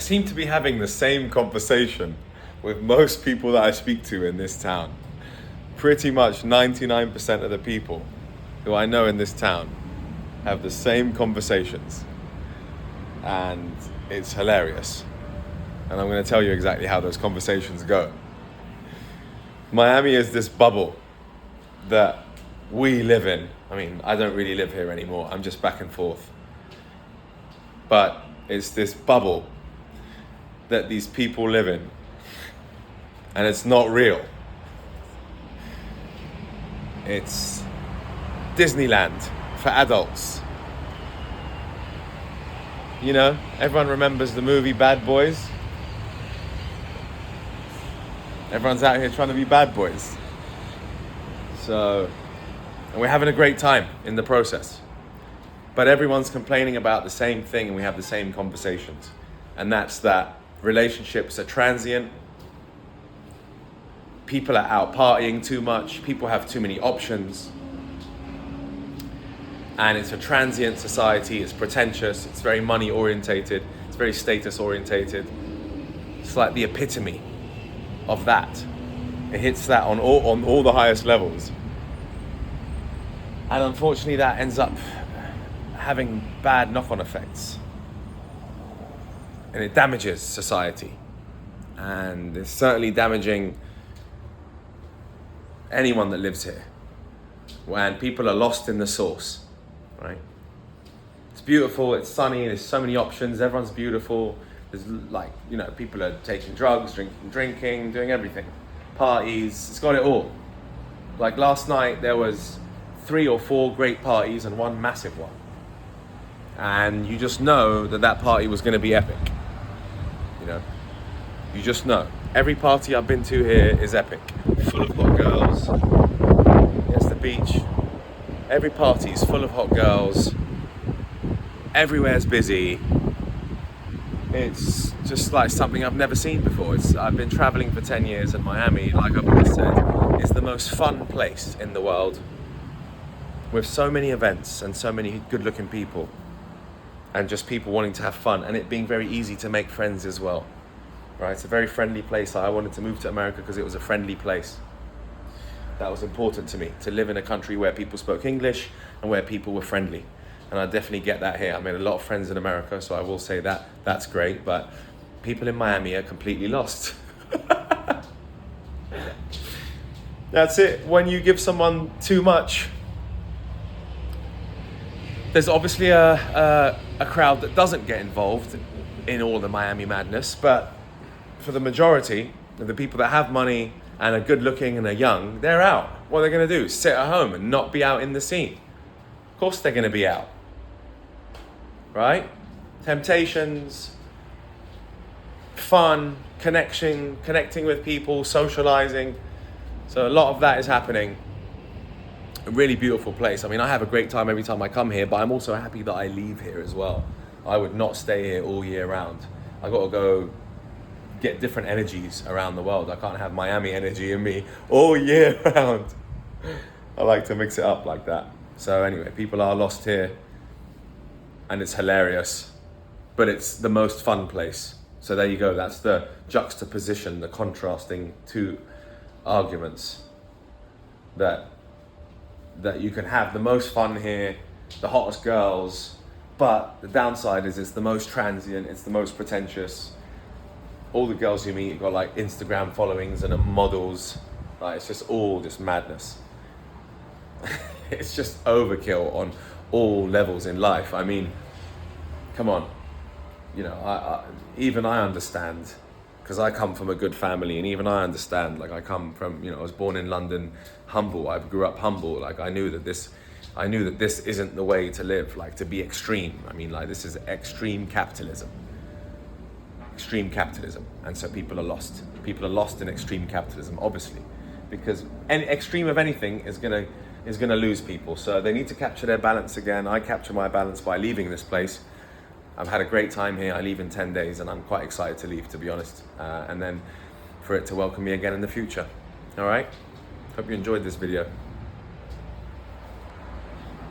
seem to be having the same conversation with most people that I speak to in this town. Pretty much 99% of the people who I know in this town have the same conversations. And it's hilarious. And I'm going to tell you exactly how those conversations go. Miami is this bubble that we live in. I mean, I don't really live here anymore. I'm just back and forth. But it's this bubble that these people live in. And it's not real. It's Disneyland for adults. You know, everyone remembers the movie Bad Boys. Everyone's out here trying to be bad boys. So, and we're having a great time in the process. But everyone's complaining about the same thing and we have the same conversations. And that's that relationships are transient. People are out partying too much. People have too many options. And it's a transient society. It's pretentious. It's very money orientated. It's very status orientated. It's like the epitome of that. It hits that on all the highest levels. And unfortunately that ends up having bad knock-on effects. And it damages society. And it's certainly damaging anyone that lives here. When people are lost in the sauce, right? It's beautiful, it's sunny, there's so many options, everyone's beautiful. There's like, you know, people are taking drugs, drinking, doing everything. Parties, it's got it all. Like last night there was 3 or 4 great parties and 1 massive one. And you just know that party was going to be epic. You know, you just know. Every party I've been to here is epic. Full of hot girls. Yes, the beach. Every party is full of hot girls. Everywhere's busy. It's just like something I've never seen before. I've been traveling for 10 years and Miami, like I've always said, is the most fun place in the world. With so many events and so many good looking people. And just people wanting to have fun and it being very easy to make friends as well. Right, it's a very friendly place. I wanted to move to America because it was a friendly place. That was important to me, to live in a country where people spoke English and where people were friendly. And I definitely get that here. I made a lot of friends in America, so I will say that. That's great, but people in Miami are completely lost. That's it. When you give someone too much, there's obviously a crowd that doesn't get involved in all the Miami madness, but for the majority of the people that have money and are good looking and are young, they're out. What are they going to do? Sit at home and not be out in the scene? Of course they're going to be out. Right? Temptations, fun, connecting with people, socializing. So a lot of that is happening. A really beautiful place. I mean, I have a great time every time I come here, but I'm also happy that I leave here as well. I would not stay here all year round. I got to go get different energies around the world. I can't have Miami energy in me all year round. I like to mix it up like that. So anyway, people are lost here and it's hilarious, but it's the most fun place. So there you go. That's the juxtaposition, the contrasting two arguments that you can have the most fun here, the hottest girls, but the downside is it's the most transient, it's the most pretentious. All the girls you meet have got like Instagram followings and are models. Like it's just all just madness. It's just overkill on all levels in life. I mean, come on. You know, even I understand, because I come from a good family, and even I understand. Like I come from, you know, I was born in London, humble. I grew up humble. Like I knew that this isn't the way to live. Like to be extreme. I mean, like this is extreme capitalism. Extreme capitalism, and so people are lost. People are lost in extreme capitalism, obviously, because any extreme of anything is gonna lose people. So they need to capture their balance again. I capture my balance by leaving this place. I've had a great time here. I leave in 10 days, and I'm quite excited to leave, to be honest, and then for it to welcome me again in the future. All right. Hope you enjoyed this video.